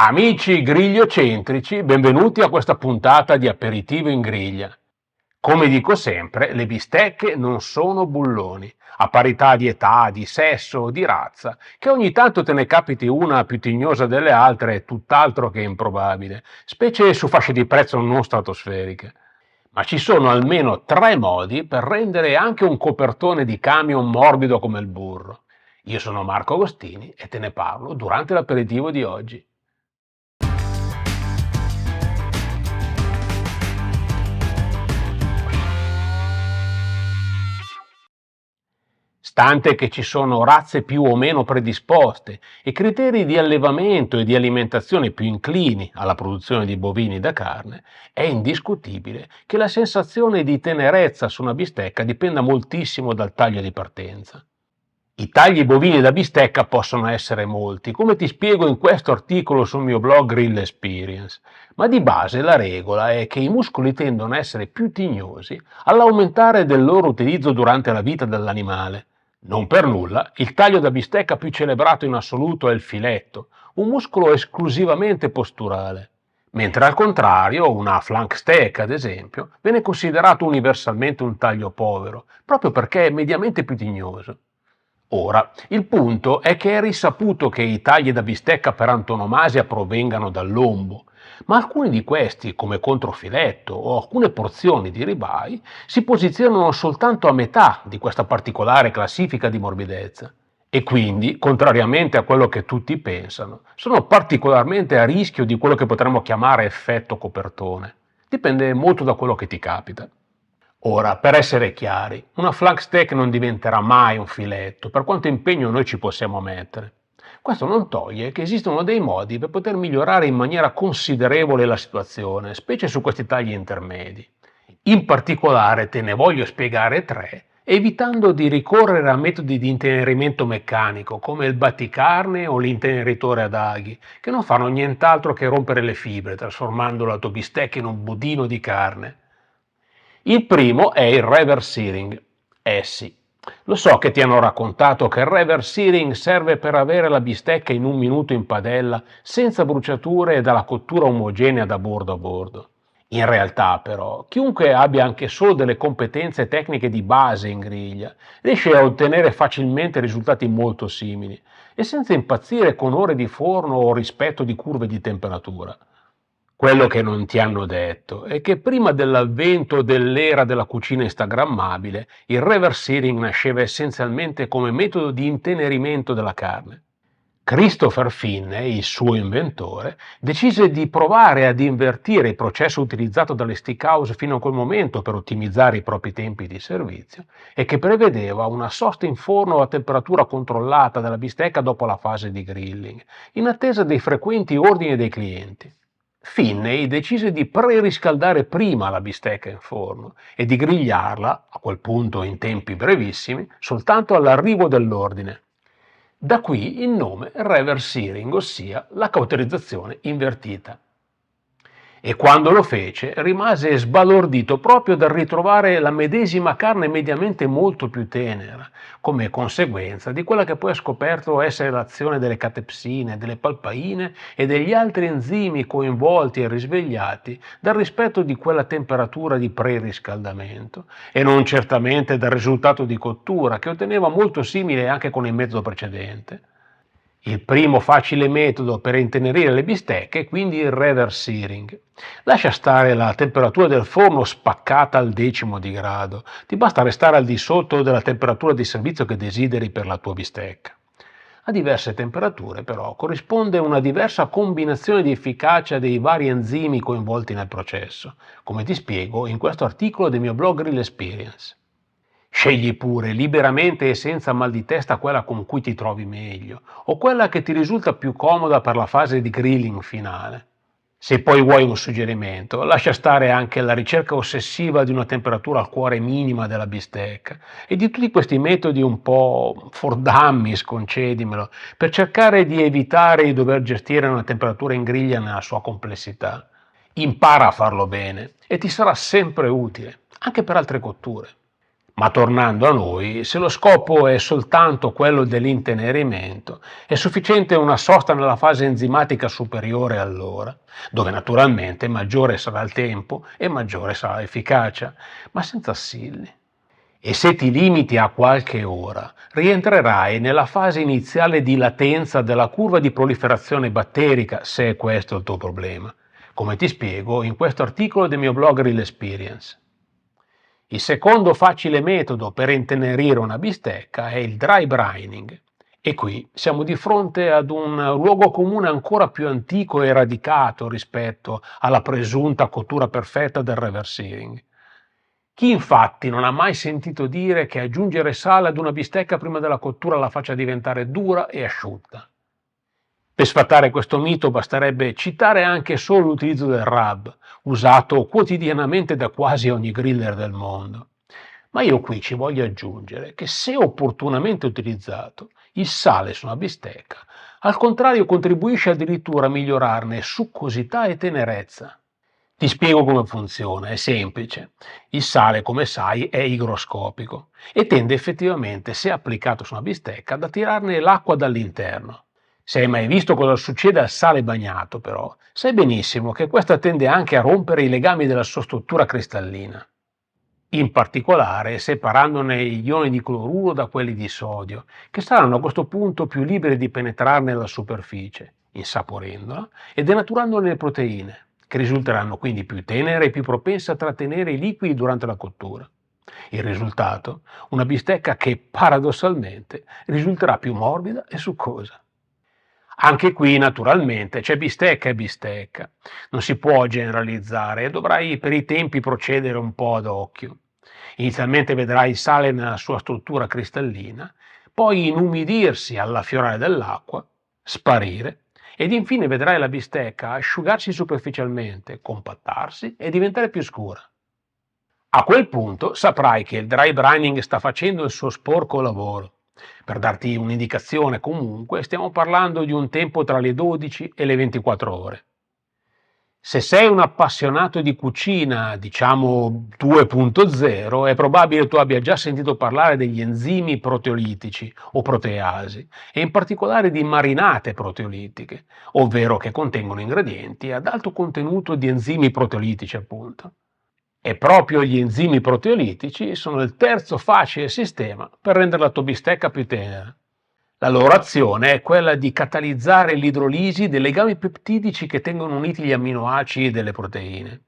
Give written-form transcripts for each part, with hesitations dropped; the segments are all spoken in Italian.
Amici grigliocentrici, benvenuti a questa puntata di Aperitivo in griglia. Come dico sempre, le bistecche non sono bulloni, a parità di età, di sesso, di razza, che ogni tanto te ne capiti una più tignosa delle altre è tutt'altro che improbabile, specie su fasce di prezzo non stratosferiche. Ma ci sono almeno tre modi per rendere anche un copertone di camion morbido come il burro. Io sono Marco Agostini e te ne parlo durante l'aperitivo di oggi. Stante che ci sono razze più o meno predisposte e criteri di allevamento e di alimentazione più inclini alla produzione di bovini da carne, è indiscutibile che la sensazione di tenerezza su una bistecca dipenda moltissimo dal taglio di partenza. I tagli bovini da bistecca possono essere molti, come ti spiego in questo articolo sul mio blog Grill Experience, ma di base la regola è che i muscoli tendono a essere più tignosi all'aumentare del loro utilizzo durante la vita dell'animale. Non per nulla, il taglio da bistecca più celebrato in assoluto è il filetto, un muscolo esclusivamente posturale, mentre al contrario una flank steak, ad esempio, viene considerato universalmente un taglio povero, proprio perché è mediamente più tignoso. Ora, il punto è che è risaputo che i tagli da bistecca per antonomasia provengano dal lombo, ma alcuni di questi, come controfiletto o alcune porzioni di ribeye, si posizionano soltanto a metà di questa particolare classifica di morbidezza e quindi, contrariamente a quello che tutti pensano, sono particolarmente a rischio di quello che potremmo chiamare effetto copertone. Dipende molto da quello che ti capita. Ora, per essere chiari, una flank steak non diventerà mai un filetto, per quanto impegno noi ci possiamo mettere. Questo non toglie che esistono dei modi per poter migliorare in maniera considerevole la situazione, specie su questi tagli intermedi. In particolare te ne voglio spiegare tre, evitando di ricorrere a metodi di intenerimento meccanico come il batticarne o l'inteneritore ad aghi, che non fanno nient'altro che rompere le fibre, trasformando la tua bistecca in un budino di carne. Il primo è il reverse searing. Eh sì, lo so che ti hanno raccontato che il reverse searing serve per avere la bistecca in un minuto in padella, senza bruciature e dalla cottura omogenea da bordo a bordo. In realtà, però, chiunque abbia anche solo delle competenze tecniche di base in griglia riesce a ottenere facilmente risultati molto simili e senza impazzire con ore di forno o rispetto di curve di temperatura. Quello che non ti hanno detto è che prima dell'avvento dell'era della cucina instagrammabile, il reverse searing nasceva essenzialmente come metodo di intenerimento della carne. Christopher Finney, il suo inventore, decise di provare ad invertire il processo utilizzato dalle steakhouse fino a quel momento per ottimizzare i propri tempi di servizio e che prevedeva una sosta in forno a temperatura controllata della bistecca dopo la fase di grilling, in attesa dei frequenti ordini dei clienti. Finney decise di preriscaldare prima la bistecca in forno e di grigliarla, a quel punto in tempi brevissimi, soltanto all'arrivo dell'ordine. Da qui il nome reverse searing, ossia la cauterizzazione invertita. E quando lo fece rimase sbalordito proprio dal ritrovare la medesima carne mediamente molto più tenera, come conseguenza di quella che poi ha scoperto essere l'azione delle catepsine, delle palpaine e degli altri enzimi coinvolti e risvegliati dal rispetto di quella temperatura di preriscaldamento, e non certamente dal risultato di cottura che otteneva molto simile anche con il metodo precedente. Il primo facile metodo per intenerire le bistecche è quindi il reverse searing. Lascia stare la temperatura del forno spaccata al 10° di grado, ti basta restare al di sotto della temperatura di servizio che desideri per la tua bistecca. A diverse temperature però corrisponde una diversa combinazione di efficacia dei vari enzimi coinvolti nel processo, come ti spiego in questo articolo del mio blog Grill Experience. Scegli pure liberamente e senza mal di testa quella con cui ti trovi meglio o quella che ti risulta più comoda per la fase di grilling finale. Se poi vuoi un suggerimento, lascia stare anche la ricerca ossessiva di una temperatura al cuore minima della bistecca e di tutti questi metodi un po' for dummies, concedimelo, per cercare di evitare di dover gestire una temperatura in griglia nella sua complessità. Impara a farlo bene e ti sarà sempre utile, anche per altre cotture. Ma tornando a noi, se lo scopo è soltanto quello dell'intenerimento, è sufficiente una sosta nella fase enzimatica superiore all'ora, dove naturalmente maggiore sarà il tempo e maggiore sarà l'efficacia, ma senza assilli. E se ti limiti a qualche ora, rientrerai nella fase iniziale di latenza della curva di proliferazione batterica, se è questo il tuo problema, come ti spiego in questo articolo del mio blog Real Experience. Il secondo facile metodo per intenerire una bistecca è il dry brining. E qui siamo di fronte ad un luogo comune ancora più antico e radicato rispetto alla presunta cottura perfetta del reverse searing. Chi infatti non ha mai sentito dire che aggiungere sale ad una bistecca prima della cottura la faccia diventare dura e asciutta? Per sfatare questo mito basterebbe citare anche solo l'utilizzo del rub, usato quotidianamente da quasi ogni griller del mondo. Ma io qui ci voglio aggiungere che se opportunamente utilizzato, il sale su una bistecca, al contrario contribuisce addirittura a migliorarne succosità e tenerezza. Ti spiego come funziona, è semplice. Il sale, come sai, è igroscopico e tende effettivamente, se applicato su una bistecca, ad attirarne l'acqua dall'interno. Se hai mai visto cosa succede al sale bagnato, però, sai benissimo che questo tende anche a rompere i legami della sua struttura cristallina. In particolare separandone gli ioni di cloruro da quelli di sodio, che saranno a questo punto più liberi di penetrare nella superficie, insaporendola e denaturandone le proteine, che risulteranno quindi più tenere e più propense a trattenere i liquidi durante la cottura. Il risultato? Una bistecca che paradossalmente risulterà più morbida e succosa. Anche qui naturalmente c'è bistecca e bistecca, non si può generalizzare e dovrai per i tempi procedere un po' ad occhio. Inizialmente vedrai il sale nella sua struttura cristallina, poi inumidirsi all'affiorare dell'acqua, sparire ed infine vedrai la bistecca asciugarsi superficialmente, compattarsi e diventare più scura. A quel punto saprai che il dry brining sta facendo il suo sporco lavoro. Per darti un'indicazione comunque, stiamo parlando di un tempo tra le 12 e le 24 ore. Se sei un appassionato di cucina, diciamo 2.0, è probabile tu abbia già sentito parlare degli enzimi proteolitici o proteasi, e in particolare di marinate proteolitiche, ovvero che contengono ingredienti ad alto contenuto di enzimi proteolitici, appunto. E proprio gli enzimi proteolitici sono il terzo facile sistema per rendere la tua bistecca più tenera. La loro azione è quella di catalizzare l'idrolisi dei legami peptidici che tengono uniti gli amminoacidi delle proteine.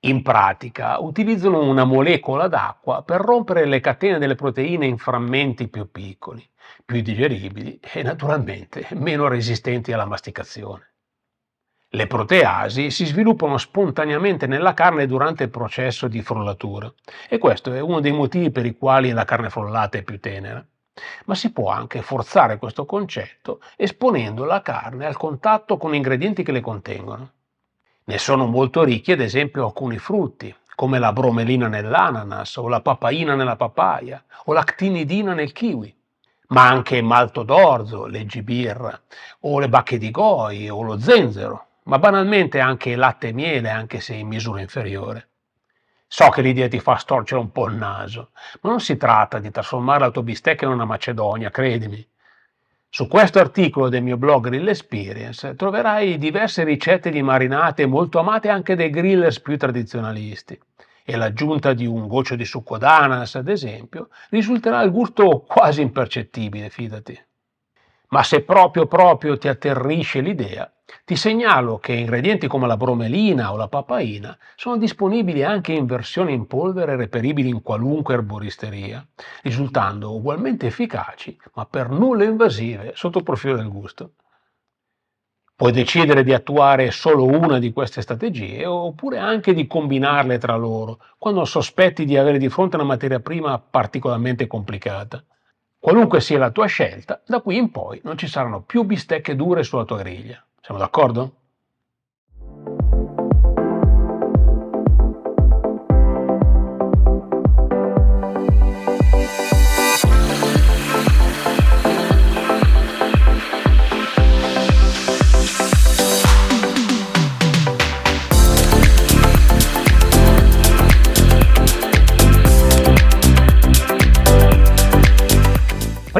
In pratica utilizzano una molecola d'acqua per rompere le catene delle proteine in frammenti più piccoli, più digeribili e naturalmente meno resistenti alla masticazione. Le proteasi si sviluppano spontaneamente nella carne durante il processo di frullatura e questo è uno dei motivi per i quali la carne frullata è più tenera. Ma si può anche forzare questo concetto esponendo la carne al contatto con ingredienti che le contengono. Ne sono molto ricchi ad esempio alcuni frutti, come la bromelina nell'ananas o la papaina nella papaya o l'actinidina nel kiwi, ma anche malto d'orzo, l'egibirra o le bacche di goi o lo zenzero, ma banalmente anche latte e miele, anche se in misura inferiore. So che l'idea ti fa storcere un po' il naso, ma non si tratta di trasformare la tua bistecca in una macedonia, credimi. Su questo articolo del mio blog Real Experience troverai diverse ricette di marinate molto amate anche dai grillers più tradizionalisti e l'aggiunta di un goccio di succo d'ananas, ad esempio, risulterà il gusto quasi impercettibile, fidati. Ma se proprio ti atterrisce l'idea, ti segnalo che ingredienti come la bromelina o la papaina sono disponibili anche in versioni in polvere reperibili in qualunque erboristeria, risultando ugualmente efficaci ma per nulla invasive sotto il profilo del gusto. Puoi decidere di attuare solo una di queste strategie oppure anche di combinarle tra loro quando sospetti di avere di fronte una materia prima particolarmente complicata. Qualunque sia la tua scelta, da qui in poi non ci saranno più bistecche dure sulla tua griglia. Siamo d'accordo?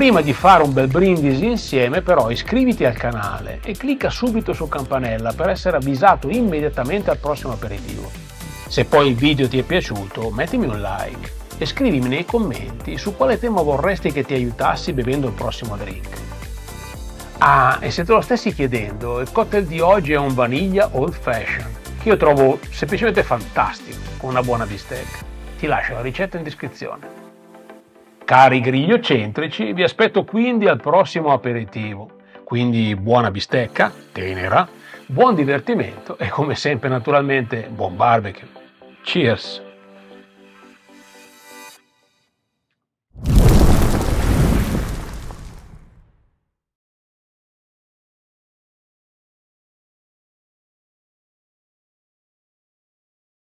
Prima di fare un bel brindisi insieme però iscriviti al canale e clicca subito su campanella per essere avvisato immediatamente al prossimo aperitivo. Se poi il video ti è piaciuto mettimi un like e scrivimi nei commenti su quale tema vorresti che ti aiutassi bevendo il prossimo drink. Ah, e se te lo stessi chiedendo, il cocktail di oggi è un vaniglia old fashion che io trovo semplicemente fantastico con una buona bistecca. Ti lascio la ricetta in descrizione. Cari grigliocentrici, vi aspetto quindi al prossimo aperitivo. Quindi buona bistecca, tenera, buon divertimento e come sempre naturalmente buon barbecue. Cheers!